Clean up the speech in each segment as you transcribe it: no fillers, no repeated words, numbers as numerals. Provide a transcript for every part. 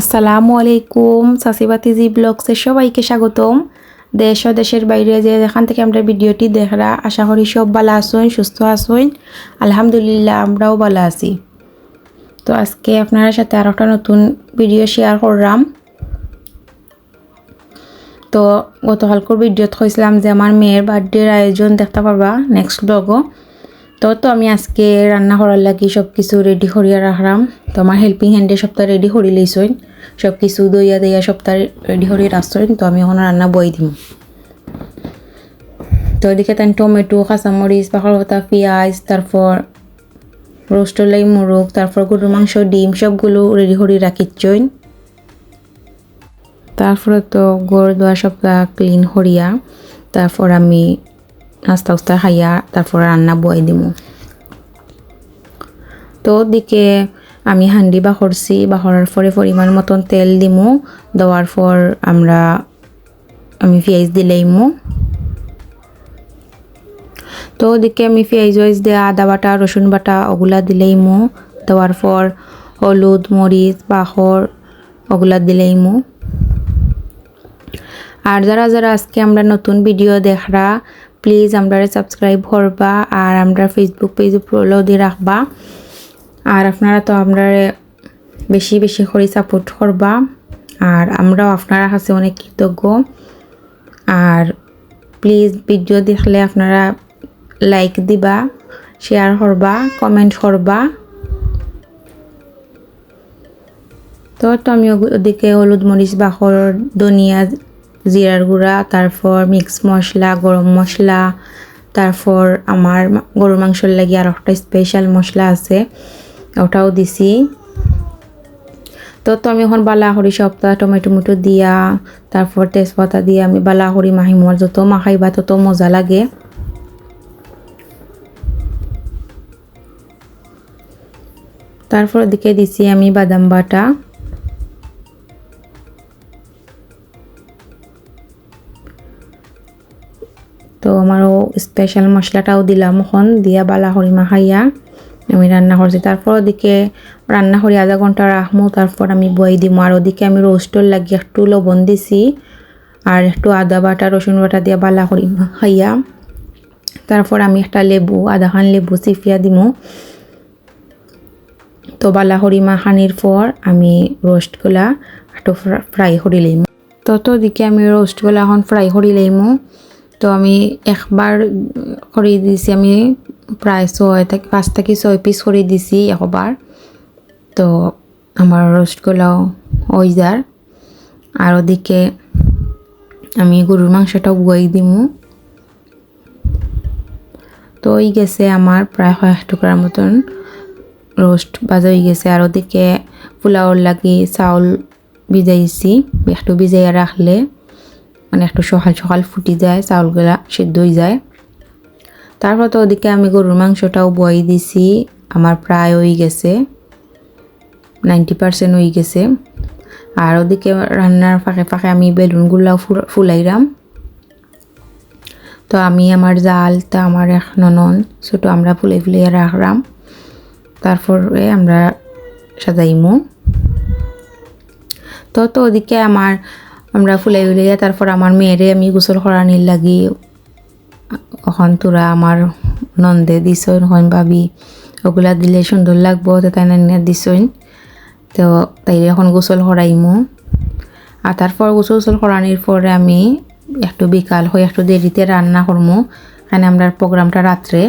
আসসালামু আলাইকুম, সাসিবাতিজি ব্লগসে সবাইকে স্বাগতম। দেশ ও দেশের বাইরে যে যেখান থেকে আমরা ভিডিওটি দেখরা, আশা করি সব ভালো আছেন, সুস্থ আছেন। আলহামদুলিল্লাহ আমরাও ভালো আছি। তো আজকে আপনার সাথে আর একটা নতুন ভিডিও শেয়ার করলাম। তো গতকালকের ভিডিওতে কইছিলাম যে আমার মেয়ের বার্থডের আয়োজন দেখতে পারবা নেক্সট ব্লগও। তো আমি আজকে রান্না করার লাগি সব কিছু রেডি করিয়া রাখলাম। তো আমার হেল্পিং হ্যান্ডে সপ্তাহ রেডি করি লইছইন, সব কিছু দইয়া দইয়া সপ্তাহ রেডি করি রাখছইন। তো আমি এখন রান্না বই দিম। তো এদিকে তাই টমেটো, কাঁচামরিচ, পাখর পাতা, পেঁয়াজ, তারপর রোস্টলাই মুরগ, তারপর গরুর মাংস, ডিম সবগুলো রেডি করে রাখিচ্ছইন। তারপরে তো গড় দোয়া সপ্তাহ ক্লিন করিয়া তারপর আমি নাস্তা উস্তা খাইয়া তারপর রান্না বই দিমু। তো ওদিকে আমি হান্ডি বাখরছি, বাখরার পরে পরিমাণ মতন তেল দিমু, দেওয়ার পর আমি পেঁয়াজ দিলেইমু। তো ওদিকে আমি পেঁয়াজ দিয়ে আদা বাটা, রসুন বাটা ওগুলা দিলেইমু, দেওয়ার পর হলুদ, মরিচ, বাখর ওগুলা দিলেইমু। আর যারা যারা আজকে আমরা নতুন ভিডিও দেখরা, প্লিজ আমরা সাবস্ক্রাইব করবা আর আমরা ফেসবুক পেজ ফলো দিয়ে রাখবা। আর আপনারা তো আমরা বেশি বেশি করে সাপোর্ট করবা, আর আমরাও আপনারা কাছে অনেক কৃতজ্ঞ। আর প্লিজ ভিডিও দেখলে আপনারা লাইক দিবা, শেয়ার করবা, কমেন্ট করবা। তো আমি ওদিকে হলুদ, মরিচ, বাখর, ধনিয়া, জিরার গুঁড়া, তারপর মিক্স মশলা, গরম মশলা, তারপর আমার গরুর মাংসর লাগি আর একটা স্পেশাল মশলা আছে ওটাও দিছি। তো আমি এখন বালাহরি সপ্তাহ টমেটো দিয়া তারপর তেজপাতা দিয়ে আমি বালাহরি মাহিমর যত মাখাইবা তত মজা লাগে। তারপর দিকে দিছি আমি বাদাম বাটা, তো আমারও স্পেশাল মশলাটাও দিলাম এখন দিয়া বালাহরি মাখাইয়া আমি রান্না করছি। তারপর ওদিকে রান্না করি আধা ঘন্টা রাখমু, তারপর আমি বই দিমু। আর ওদিকে আমি রোস্টর লাগি একটু লবণ দিছি আর একটু আদা বাটা, রসুন বাটা দিয়া বালাহরি মাখাইয়া তারপর আমি একটা লেবু, আধাখান লেবু চিপিয়া দিমু। তো বালাহরি মাখানির পর আমি রোস্টগুলা একটু ফ্রাই করি লইমু। তো ওদিকে আমি রোস্টগুলা এখন ফ্রাই করি লইমু। তো আমি একবার করে দিছি, আমি প্রায় 5 থেকে 6 পিস করে দিছি একবার। তো আমার রোস্টগুলাও ওই যার। আর ওদিকে আমি গরুর মাংসটাও বই দিমু। তো ওই গেছে আমার প্রায় 1 টুকরার মতন রোস্ট বাজা হয়ে গেছে। আর ওদিকে পোলাওর লাগি চাউল ভিজাইছি, একটু ভিজাইয়া রাখলে মানে একটু সকাল সকাল ফুটি যায়, চাউলগুলা সিদ্ধ হয়ে যায়। তারপর তো ওদিকে আমি গরুর মাংসটাও বই দিছি, আমার প্রায় হয়ে গেছে, 90% হয়ে গেছে। আর ওদিকে রান্নার ফাঁকে ফাঁকে আমি বেলুনগুলাও ফুলাইলাম। তো আমি আমার জাল তা আমার এক ননন ছোটো আমরা ফুলাইয়া রাখলাম, তারপরে আমরা সাজাইমু। তো ওদিকে আমরা ফুলাই উলাইয়া তারপর আমার মেয়েরে আমি গোসল করানির লাগি এখন তোরা আমার নন্দে দিছইন, এখন ভাবি ওগুলা দিলে সুন্দর লাগবো, তো তাই না দিছইন। তো তাই এখন গোসল করাইমু। আর তারপর গোসল করানির পরে আমি একটু বিকাল হয়ে একটু দেরিতে রান্না করমু, কারণ আমরা প্রোগ্রামটা রাত্রে,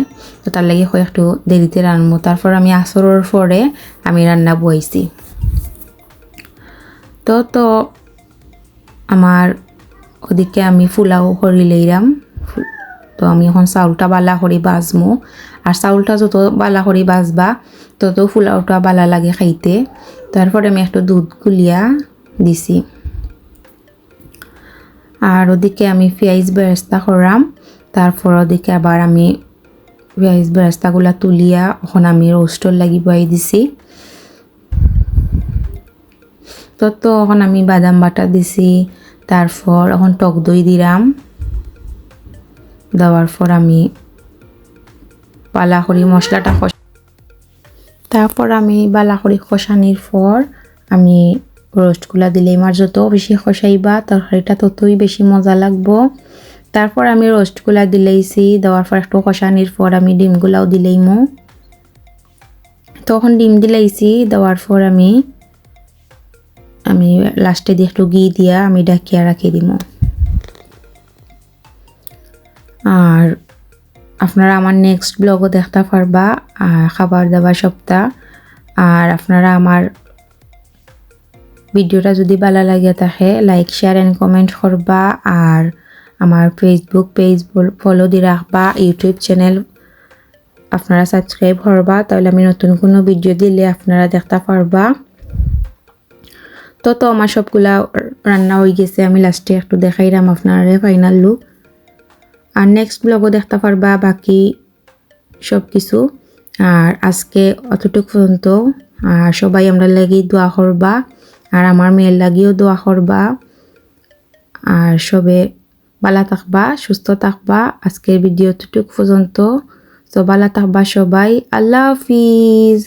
তো তার লাগে হয়ে একটু দেরিতে রান্নমু। তারপর আমি আসরের পরে আমি রান্না বইছি। তো আমার ওদিকে আমি ফুলাও করি লইলাম। তো আমি এখন চাউলটা বালা করি বাজমু, আর চাউলটা যত বালা করি বাজবা তত ফুলাওটা বালা লাগে খাইতে। তারপরে আমি একটু দুধ গুলিয়া দিছি। আর ওদিকে আমি পেঁয়াজ বেরেস্তা করাম, তারপর ওদিকে আবার আমি পেঁয়াজ বেরেস্তাগুলা তুলিয়া এখন আমি রোস্টর লাগি বই দিছি। তো এখন আমি বাদাম বাটা দিছি, তারপর এখন টক দই দিলাম, দেওয়ার পর আমি বালাহরি মশলাটা তারপর আমি বালাহরি কষানির পর আমি রোস্টগুলা দিলেই আমার যত বেশি কষাইবা তরকারিটা ততই বেশি মজা লাগবো। তারপর আমি রোস্টগুলা দিলেইছি, দেওয়ার পর একটু কষানির পর আমি ডিমগুলাও দিলেইমু। তখন ডিম দিলেইছি, দেওয়ার পর আমি লাস্টে দিয়ে একটু ঘি দিয়া আমি ডাকিয়া রাখি দিব। আর আপনারা আমার নেক্সট ব্লগও দেখতে পারবা খাবার দাবার সপ্তাহ। আর আপনারা আমার ভিডিওটা যদি ভালো লাগে থাকে লাইক শেয়ার এন্ড কমেন্ট করবা। আর আমার ফেসবুক পেজ ফলো দিয়ে রাখবা, ইউটিউব চ্যানেল আপনারা সাবস্ক্রাইব করবা, তাহলে আমি নতুন কোনো ভিডিও দিলে আপনারা দেখতে পারবা। তো আমার সবগুলা রান্না হয়ে গেছে, আমি লাস্টে একটু দেখাইলাম আপনারা ফাইনাল লুক। আর নেক্সট ব্লগও দেখতে পারবা বাকি সব কিছু। আর আজকে অতটুকু পর্যন্ত। আর সবাই আমরা লাগি দোয়া করবা, আর আমার মেয়ের লাগিও দোয়া করবা। আর সবে ভালো থাকবা, সুস্থ থাকবা। আজকের ভিডিও অতটুকু পর্যন্ত। তো ভালো থাকবা সবাই। আল্লাহ হাফিজ।